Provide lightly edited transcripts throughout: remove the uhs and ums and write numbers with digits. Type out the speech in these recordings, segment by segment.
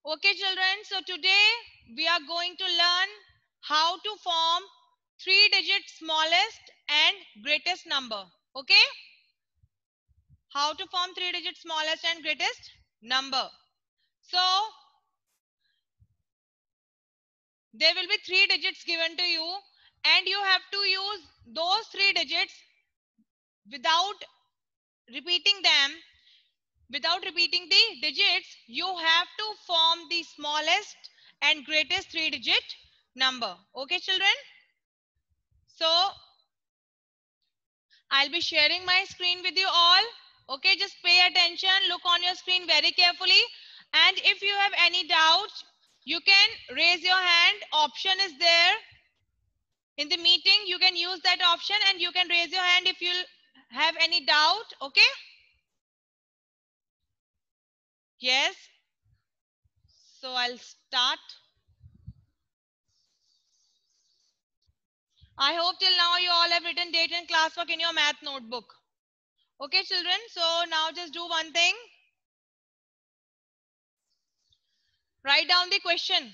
Okay, children. So today we are going to learn how to form three-digit smallest and greatest number. Okay? How to form three-digit smallest and greatest number. So there will be three digits given to you, and you have to use those three digits without repeating them. Without repeating the digits, you have to form the smallest and greatest three-digit number. Okay, children? So I'll be sharing my screen with you all. Okay, just pay attention, look on your screen very carefully. And if you have any doubts, you can raise your hand. Option is there. In the meeting, you can use that option and you can raise your hand if you have any doubt. Okay? Yes. So I'll start. I hope till now you all have written date and classwork in your math notebook. Okay, children. So now just do one thing. Write down the question.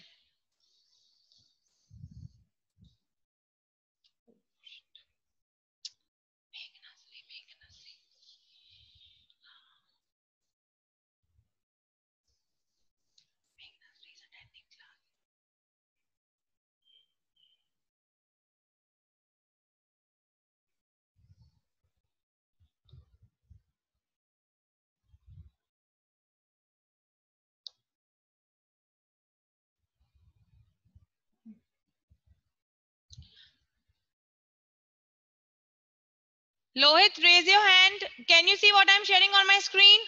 Lohit, raise your hand. Can you see what I'm sharing on my screen?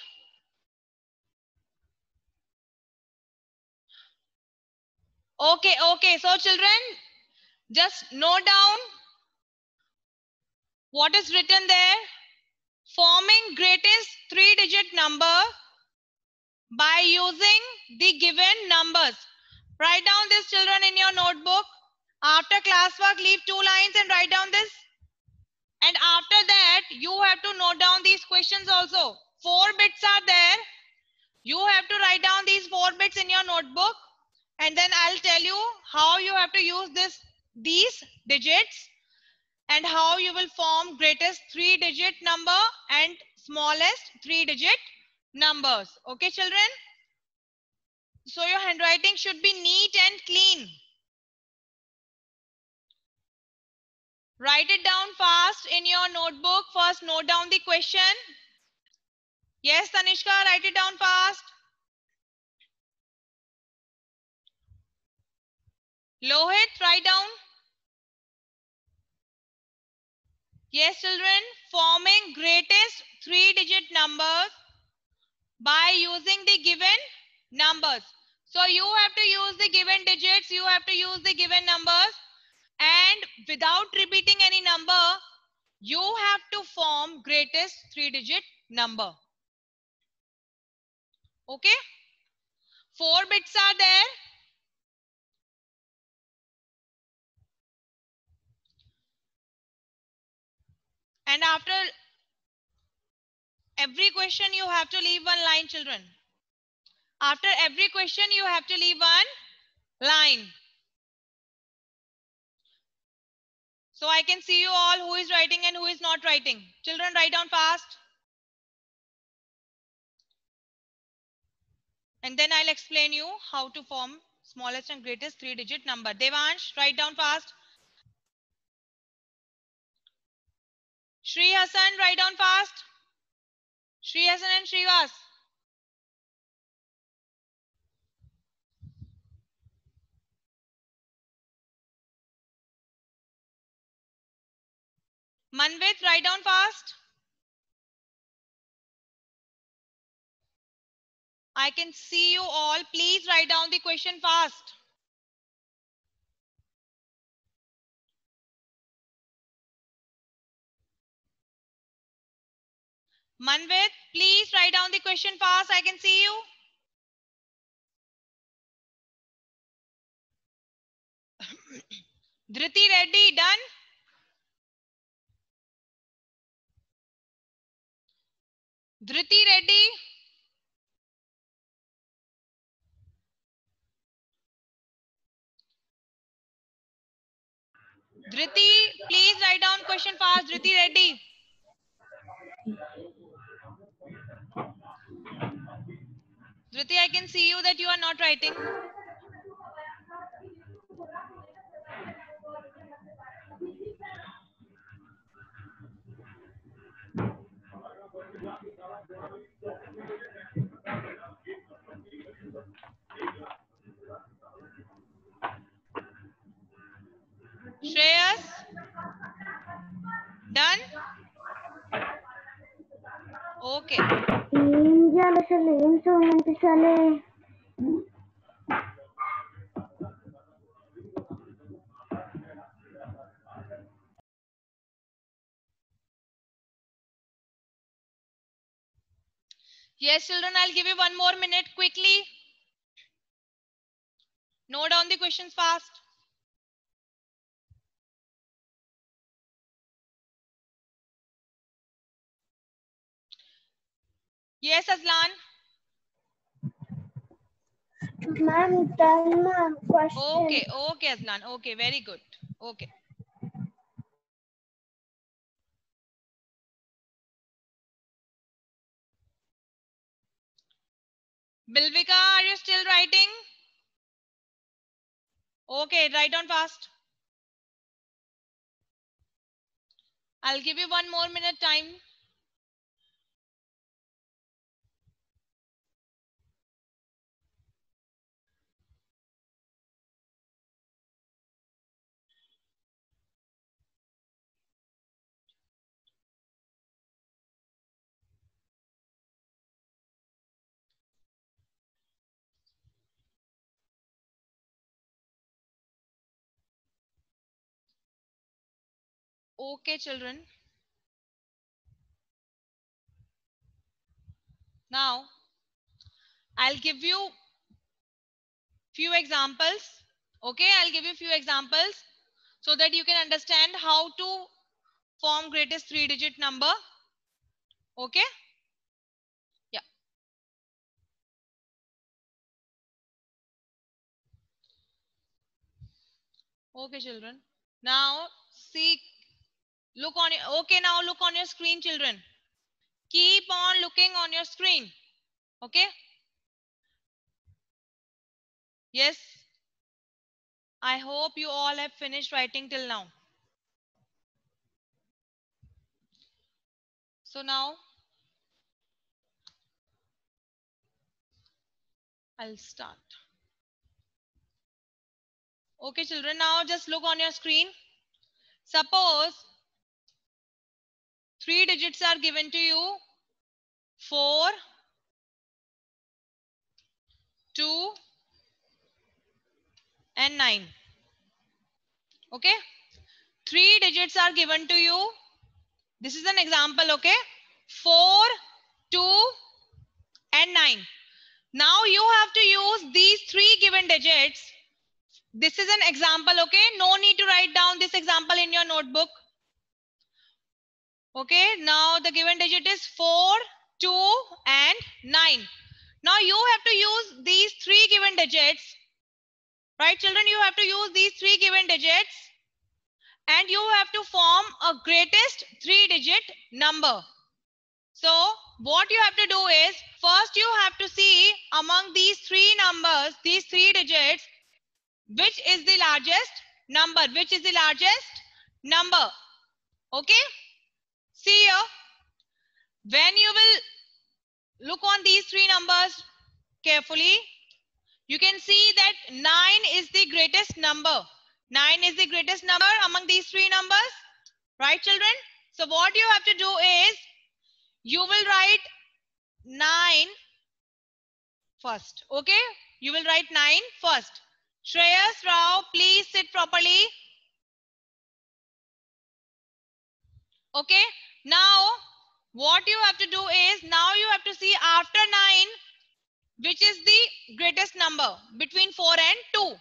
Okay, okay. So children, just note down what is written there. Forming greatest three-digit number by using the given numbers. Write down this, children, in your notebook. After classwork, leave 2 lines and write down this. And after that, you have to note down these questions also. 4 bits are there. You have to write down these 4 bits in your notebook. And then I'll tell you how you have to use these digits and how you will form greatest three-digit number and smallest three-digit numbers. Okay, children? So your handwriting should be neat and clean. Write it down fast in your notebook. First, note down the question. Yes, Tanishka, write it down fast. Lohit, write down. Yes, children, forming greatest three-digit numbers by using the given numbers. So you have to use the given digits, you have to use the given numbers, and without repeating any number, you have to form greatest three-digit number. Okay? 4 bits are there. And after every question, you have to leave 1 line, children. After every question, you have to leave 1 line. So I can see you all who is writing and who is not writing. Children, write down fast. And then I'll explain you how to form smallest and greatest three-digit number. Devansh, write down fast. Shri Hassan, write down fast. Shri Hassan and Shrivas. Manvit, write down fast. I can see you all. Please write down the question fast. Manvit, please write down the question fast. I can see you. Dhriti Reddy, done? Dhriti Reddy. Dhriti, please write down question fast. Dhriti, ready? Dhriti, I can see you that you are not writing. Shreyas, done? Okay. Yes, children, I'll give you 1 more minute quickly. Note down the questions fast. Yes, Aslan. Ma'am, done, ma'am. Question. Okay, okay, Aslan. Okay, very good. Okay. Bilvika, are you still writing? Okay, write down fast. I'll give you 1 more minute time. Okay, children. Now, I'll give you few examples. Okay, I'll give you few examples so that you can understand how to form greatest 3-digit number. Okay? Yeah. Okay, children. Now, see, look on your, okay, now look on your screen, children. Keep on looking on your screen. Okay? Yes. I hope you all have finished writing till now. So now, I'll start. Okay, children, now just look on your screen. Suppose 3 digits are given to you. 4, 2, and 9. Okay? 3 digits are given to you. This is an example, okay? 4, 2, and 9. Now you have to use these 3 given digits. This is an example, okay? No need to write down this example in your notebook. Okay, now the given digit is 4, 2, and 9. Now you have to use these 3 given digits. Right, children? You have to use these 3 given digits. And you have to form a greatest 3-digit number. So what you have to do is, first you have to see among these 3 numbers, these 3 digits, which is the largest number, which is the largest number. Okay? See here, when you will look on these 3 numbers carefully, you can see that 9 is the greatest number. 9 is the greatest number among these 3 numbers. Right, children? So what you have to do is, you will write 9 first. Okay? You will write 9 first. Shreyas Rao, please sit properly. Okay? Now, what you have to do is, now you have to see after 9, which is the greatest number between 4 and 2.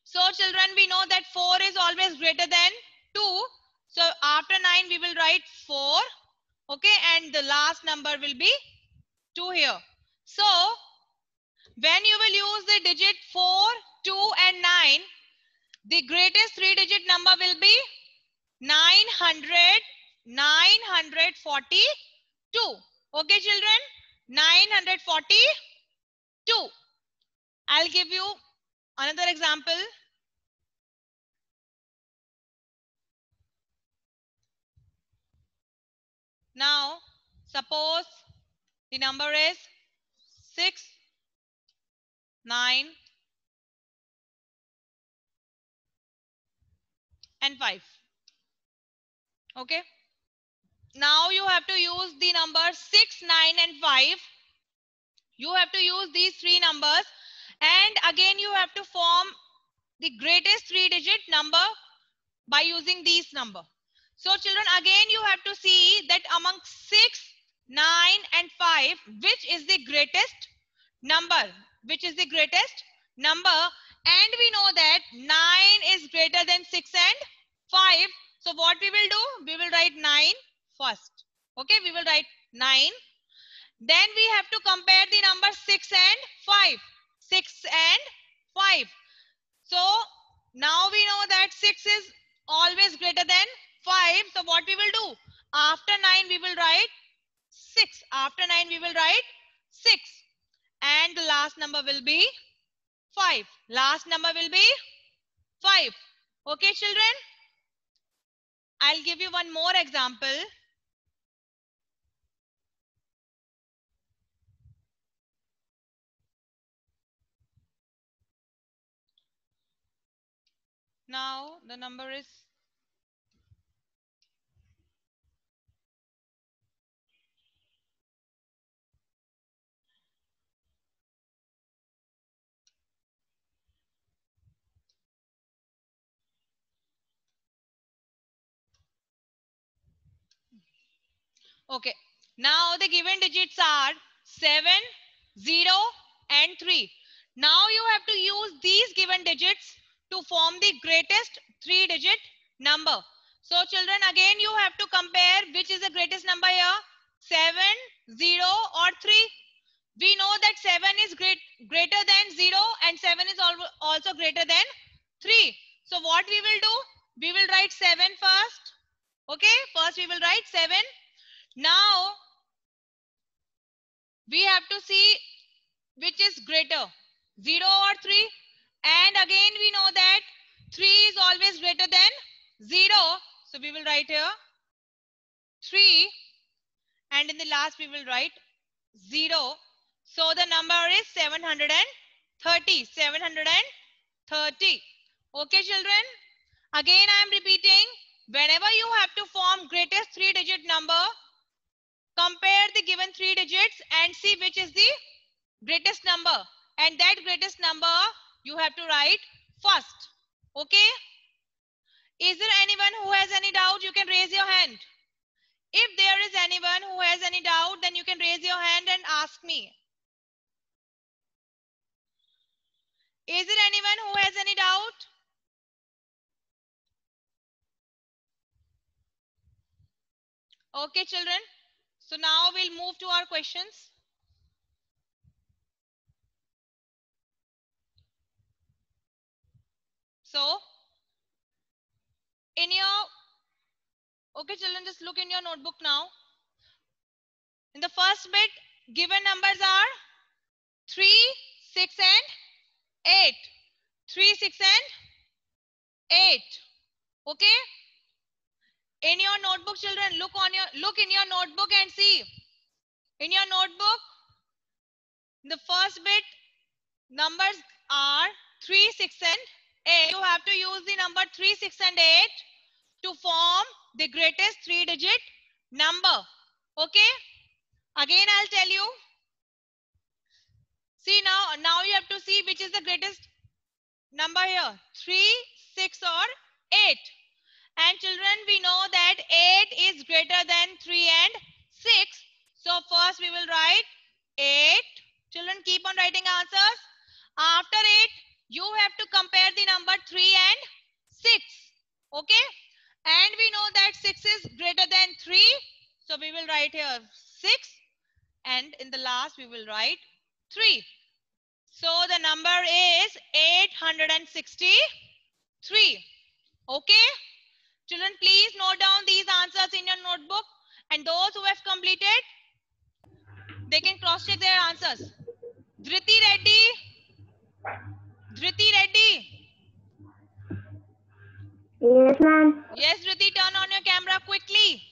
So children, we know that 4 is always greater than 2. So after 9, we will write 4. Okay? And the last number will be 2 here. So when you will use the digit 4, 2, and 9, the greatest 3-digit number will be 942. Okay, children, 942. I'll give you another example. Now, suppose the number is 6, 9, and 5. Okay. Now you have to use the number 6, 9, and 5. You have to use these three numbers, and again you have to form the greatest three-digit number by using these number. So children, again you have to see that among 6, 9, and 5, which is the greatest number? Which is the greatest number? And we know that 9 is greater than 6 and 5. So what we will do? We will write 9 first. Okay, we will write 9. Then we have to compare the number 6 and 5. 6 and 5. So now we know that 6 is always greater than 5. So what we will do? After 9 we will write 6. After 9 we will write 6. And the last number will be 5. Last number will be 5. Okay, children? I'll give you one more example. Now the number is okay. Now the given digits are 7, 0, and 3. Now you have to use these given digits to form the greatest three-digit number. So children, again you have to compare which is the greatest number here, 7, 0, or 3. We know that 7 is greater than 0 and 7 is also greater than 3. So what we will do? We will write 7 first. Okay, first we will write 7. Now we have to see which is greater, 0 or 3. And again we know that 3 is always greater than 0. So we will write here 3, and in the last we will write 0. So the number is 730. 730. Okay, children? Again I am repeating, whenever you have to form greatest three-digit number, compare the given three digits and see which is the greatest number, and that greatest number you have to write first. Okay, is there anyone who has any doubt? You can raise your hand. If there is anyone who has any doubt, then you can raise your hand and ask me. Is there anyone who has any doubt? Okay, children, so now we'll move to our questions. So in your, okay children, just look in your notebook now. In the first bit, given numbers are 3, 6, and 8. 3, 6, and 8. Okay. In your notebook, children, look in your notebook and see. In your notebook, the first bit, numbers are 3, 6, and 8. You have to use the number 3, 6, and 8 to form the greatest three-digit number. Okay. Again, I'll tell you. See now you have to see which is the greatest number here, 3, 6, or 8. And children, we know that 8 is greater than 3 and 6. So first we will write 8. Children, keep on writing answers. After 8, you have to compare the number 3 and 6. Okay. And we know that 6 is greater than 3. So we will write here 6. And in the last, we will write 3. So the number is 863. Okay. Children, please note down these answers in your notebook, and those who have completed, they can cross check their answers. Dhriti Reddy. Dhriti Reddy. Yes, ma'am. Yes, Dhriti, turn on your camera quickly.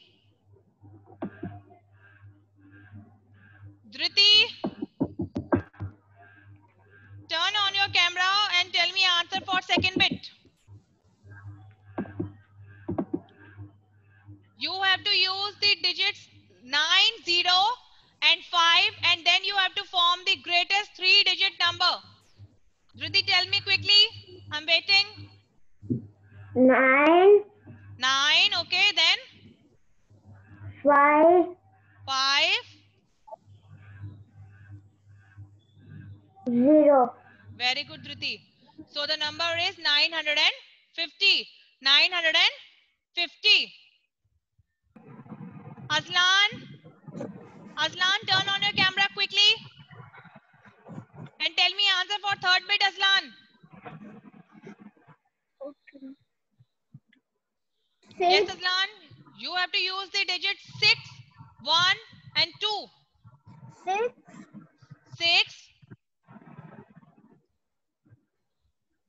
Dhriti, turn on your camera and tell me answer for second bit. You have to use the digits 9, 0 and 5, and then you have to form the greatest 3-digit number. Dhriti, tell me quickly. I'm waiting. 9, 9, okay, then 5, 5, 0. very good, Dhriti. So the number is 950. 950. Aslan, turn on your camera quickly and tell me answer for third bit, Aslan. Okay. Yes, 6, Aslan, you have to use the digits 6, 1 and 2. 6, 6,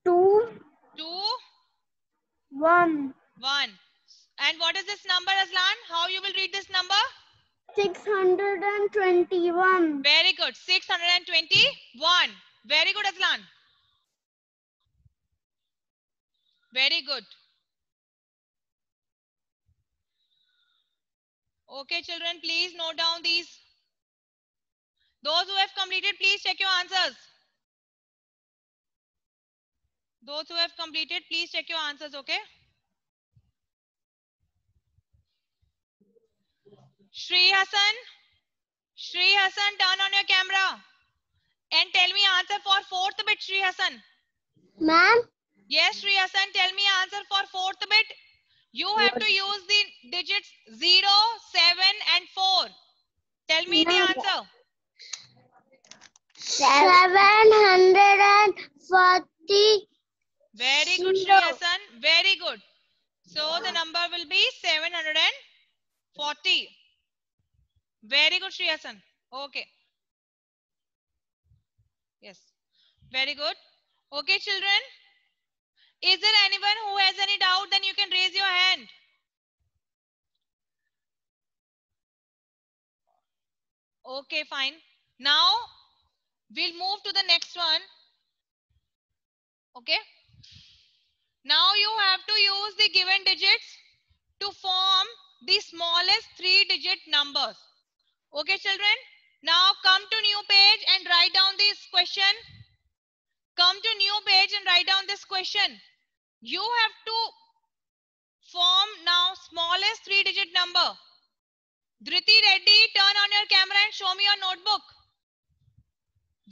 2, 2, 1. 1. And what is this number, Aslan? How you will read this number? 621. Very good. 621. Very good, Aslan. Very good. Okay, children, please note down these. Those who have completed, please check your answers. Those who have completed, please check your answers, okay? Shri Hassan, turn on your camera and tell me answer for fourth bit, Shri Hassan. Ma'am? Yes, Shri Hassan, tell me answer for fourth bit. You have to use the digits 0, 7 and 4. Tell me the answer. 740. Very good, Shri Hassan. Very good. So the number will be 740. Very good, Shri Hassan. Okay. Yes. Very good. Okay, children. Is there anyone who has any doubt? Then you can raise your hand. Okay, fine. Now we'll move to the next one. Okay. Now you have to use the given digits to form the smallest 3-digit numbers. Okay, children. Now come to new page and write down this question. Come to new page and write down this question. You have to form now smallest 3-digit number. Dhriti Reddy, turn on your camera and show me your notebook.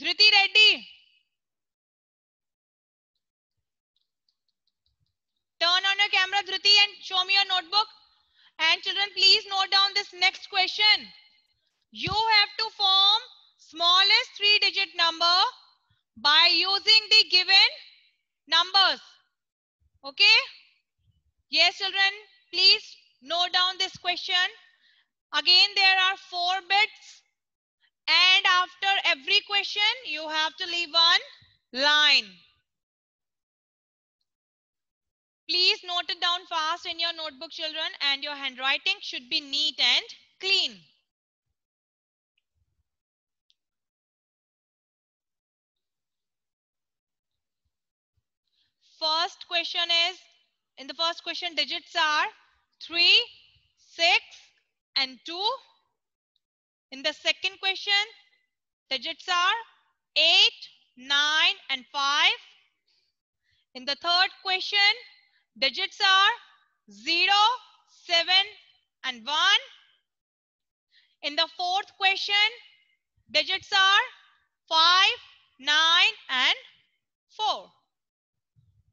Dhriti Reddy. Turn on your camera, Dhriti, and show me your notebook. And children, please note down this next question. You have to form smallest 3-digit number by using the given numbers. Okay? Yes, children, please note down this question. Again, there are 4 bits. And after every question, you have to leave one line. Please note it down fast in your notebook, children, and your handwriting should be neat and clean. First question is, in the first question, digits are 3, 6 and 2. In the second question, digits are 8, 9 and 5. In the third question, digits are 0, 7 and 1. In the fourth question, digits are 5, 9 and 4.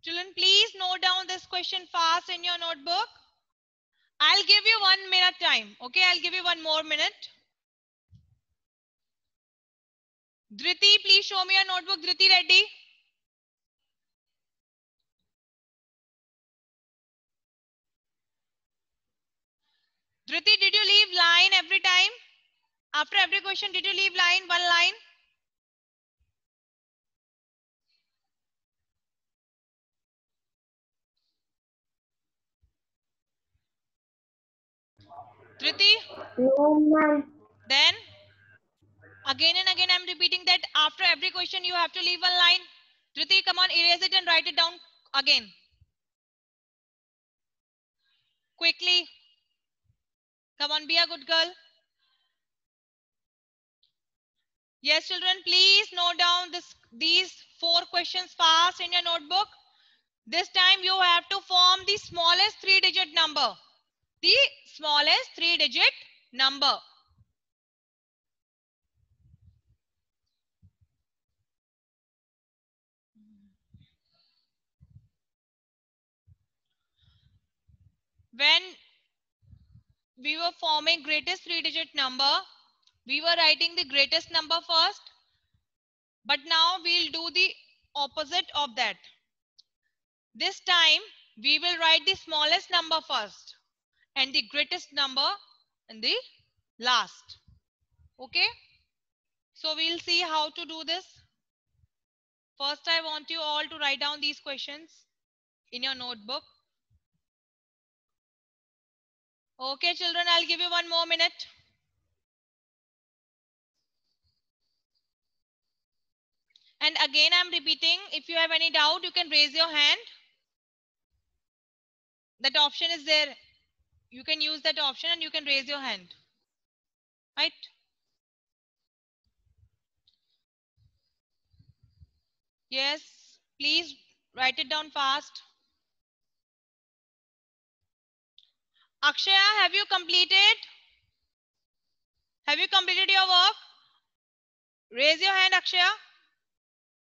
Children, please note down this question fast in your notebook. I'll give you 1 minute time. Okay, I'll give you 1 more minute. Dhriti, please show me your notebook. Dhriti Reddy. Dhriti, did you leave line every time? After every question, did you leave line, one line? Dhriti? No, ma'am. Then, again and again, I'm repeating that after every question, you have to leave one line. Dhriti, come on, erase it and write it down again. Quickly. Come on, be a good girl. Yes, children, please note down these 4 questions fast in your notebook. This time you have to form the smallest 3-digit number. The smallest 3-digit number. When we were forming greatest 3-digit number, we were writing the greatest number first. But now we'll do the opposite of that. This time we will write the smallest number first and the greatest number in the last. Okay? So we'll see how to do this. First, I want you all to write down these questions in your notebook. Okay, children, I'll give you 1 more minute. And again, I'm repeating, if you have any doubt, you can raise your hand. That option is there. You can use that option and you can raise your hand. Right? Yes, please write it down fast. Akshaya, have you completed? Have you completed your work? Raise your hand, Akshaya.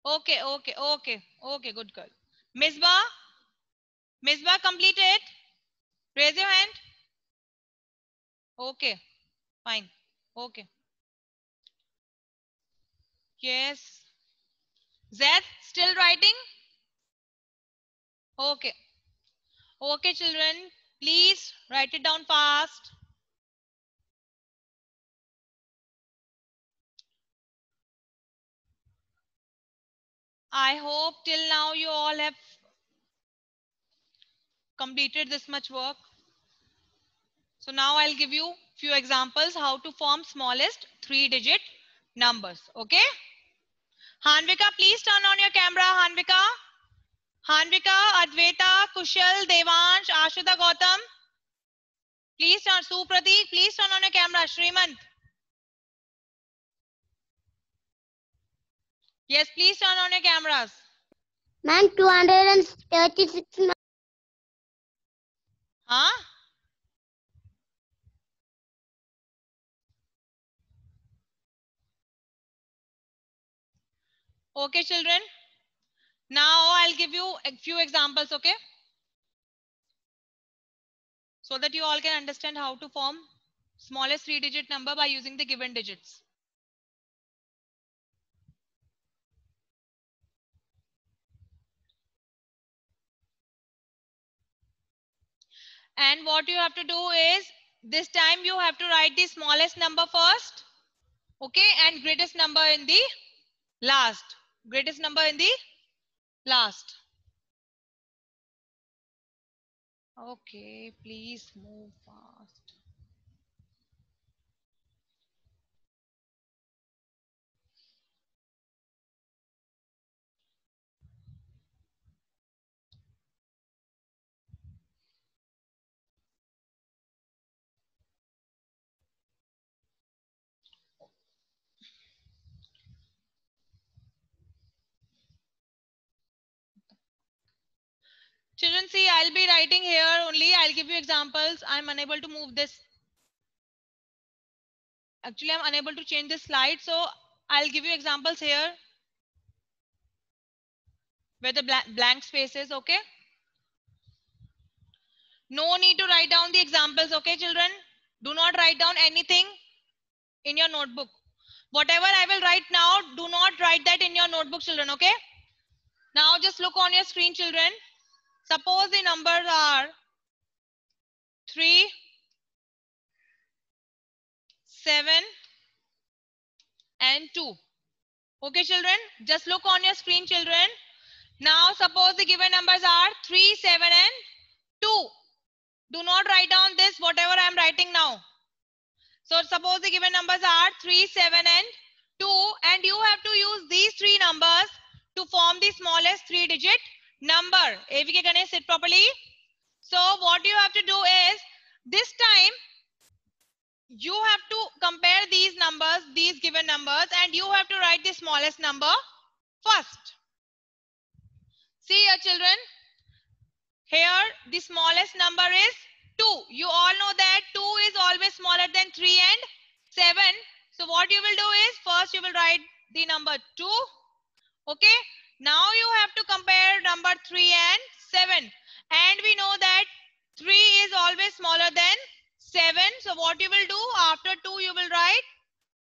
Okay, good girl. Misbah? Misbah completed? Raise your hand. Okay, fine. Okay. Yes. Zed, still writing? Okay. Okay, children, please write it down fast. I hope till now you all have completed this much work. So now I'll give you few examples how to form smallest 3-digit numbers. Okay? Hanvika, please turn on your camera. Hanvika, Advaita, Kushal, Devansh, Ashuta, Gautam. Please turn. Supratik, please turn on your camera. Srimant. Yes, please turn on your cameras. Ma'am, 236. Huh? Okay, children. Now I'll give you a few examples, okay? So that you all can understand how to form smallest 3-digit number by using the given digits. And what you have to do is, this time you have to write the smallest number first, okay, and greatest number in the last. Greatest number in the last. Okay, please move fast. Children, see, I'll be writing here only. I'll give you examples. I'm unable to move this. Actually, I'm unable to change the slide. So I'll give you examples here where the blank spaces, okay? No need to write down the examples, okay, children? Do not write down anything in your notebook. Whatever I will write now, do not write that in your notebook, children, okay? Now just look on your screen, children. Suppose the numbers are 3, 7 and 2. Okay, children, just look on your screen, children. Now, suppose the given numbers are 3, 7 and 2. Do not write down this, whatever I am writing now. So, suppose the given numbers are 3, 7 and 2, and you have to use these three numbers to form the smallest 3-digit number. AVK Ganesh, sit properly. So, what you have to do is, this time, you have to compare these numbers, these given numbers, and you have to write the smallest number first. See here, children. Here, the smallest number is 2. You all know that 2 is always smaller than 3 and 7. So, what you will do is, first you will write the number 2. Okay. Now, you have to compare number 3 and 7. And we know that 3 is always smaller than 7. So, what you will do, after 2, you will write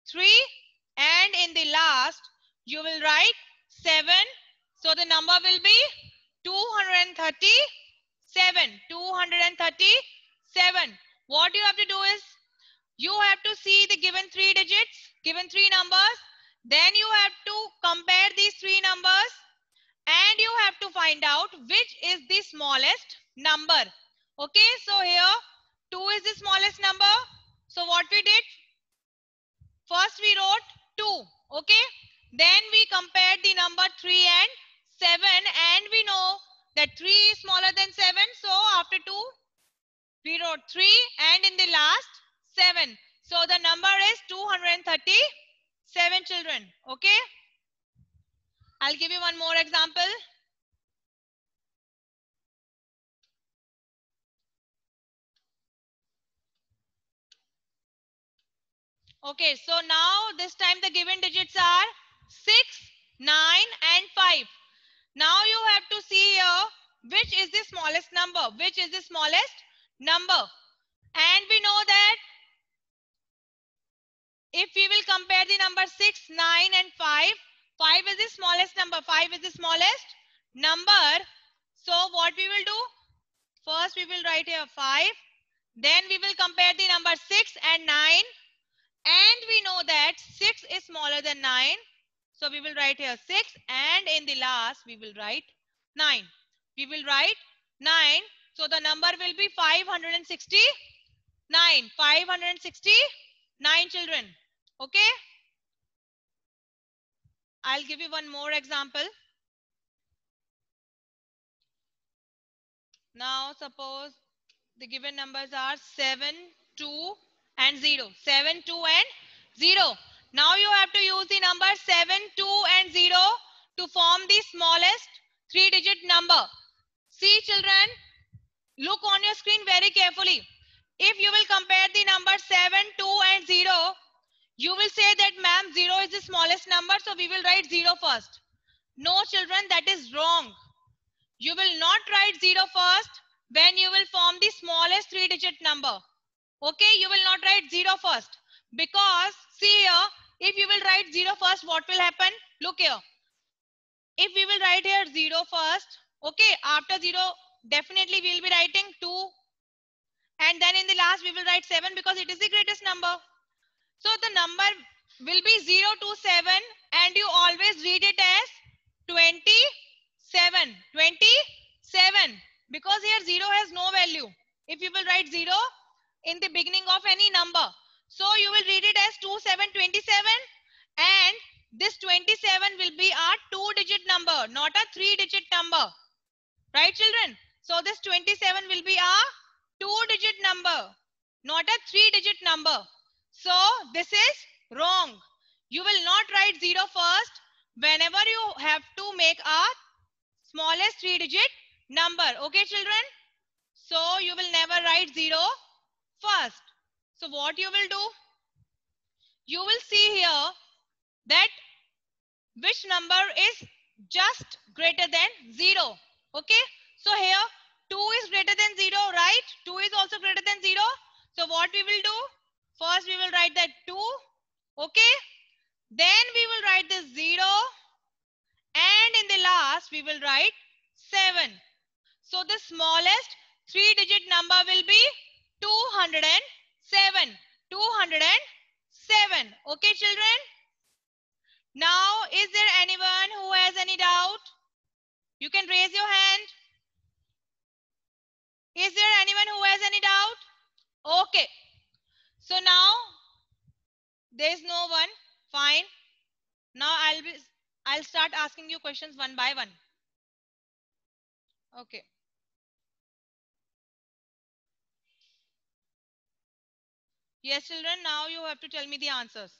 3. And in the last, you will write 7. So, the number will be 237. 237. What you have to do is, you have to see the given 3 digits, given 3 numbers. Then you have to compare these 3 numbers. And you have to find out which is the smallest number. Okay, so here 2 is the smallest number. So what we did? First we wrote 2. Okay, then we compared the number 3 and 7, and we know that 3 is smaller than 7. So after 2, we wrote 3, and in the last 7. So the number is 237, children. Okay, I'll give you one more example. Okay, so now this time the given digits are 6, 9 and 5. Now you have to see here which is the smallest number. Which is the smallest number? And we know that if we will compare the number 6, 9 and 5, 5 is the smallest number. 5 is the smallest number. So what we will do? First we will write here 5. Then we will compare the number 6 and 9. And we know that 6 is smaller than 9. So we will write here 6, and in the last we will write 9. We will write 9. So the number will be 569. 569, children. Okay. I'll give you one more example. Now suppose the given numbers are 7, 2 and 0. 7, 2 and 0. Now you have to use the number 7, 2 and 0 to form the smallest 3-digit number. See, children, look on your screen very carefully. If you will compare the number 7, 2 and 0, you will say that, ma'am, 0 is the smallest number, so we will write 0 first. No, children, that is wrong. You will not write 0 first when you will form the smallest 3-digit number. Okay, you will not write 0 first. Because, see here, if you will write 0 first, what will happen? Look here. If we will write here 0 first, okay, after 0, definitely we will be writing 2. And then in the last, we will write 7 because it is the greatest number. So the number will be 0 to 7, and you always read it as 27. 27. Because here 0 has no value. If you will write 0 in the beginning of any number, so you will read it as 2727, and this 27 will be a 2-digit number, not a 3-digit number. Right, children? So this 27 will be a 2-digit number, not a 3-digit number. So this is wrong. You will not write 0 first whenever you have to make a smallest 3-digit number. Okay, children? So you will never write 0 first. So what you will do? You will see here that which number is just greater than 0. Okay. So here 2 is greater than 0, right? 2 is also greater than 0. So what we will do? First we will write that 2. Okay. Then we will write this 0. And in the last we will write 7. So the smallest 3-digit number will be 207. 207. 7. Okay, children. Now, is there anyone who has any doubt? You can raise your hand. Is there anyone who has any doubt? Okay. So now there is no one. Fine. Now I'll start asking you questions one by one. Okay. Yes, children, now you have to tell me the answers.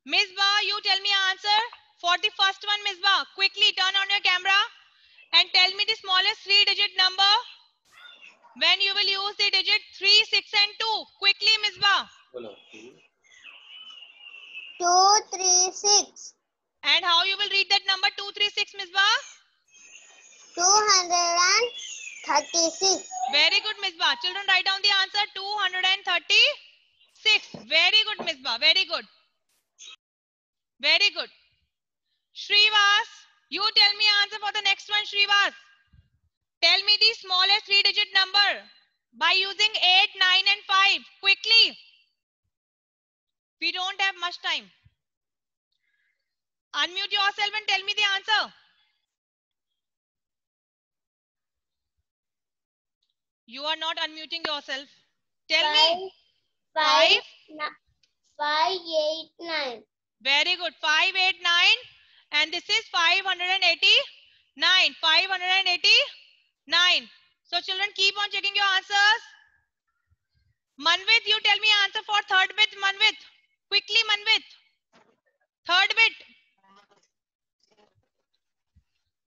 Misbah, you tell me answer for the first one, Misbah. Quickly turn on your camera and tell me the smallest 3-digit number when you will use the digit 3, 6 and 2. Quickly, Misbah. 236. And how you will read that number 236, Misbah? 236. Very good, Misbah. Children, write down the answer 236. Very good, Misbah. Very good. Very good. Shrivas, you tell me answer for the next one, Shrivas. Tell me the smallest 3-digit number by using 8, 9 and 5. Quickly. We don't have much time. Unmute yourself and tell me the answer. You are not unmuting yourself. Tell me. 5, 8, 9. Very good. 5, 8, 9. And this is 589. 589. So children, keep on checking your answers. Manvit, you tell me answer for third bit, Manvit. Quickly, Manvit.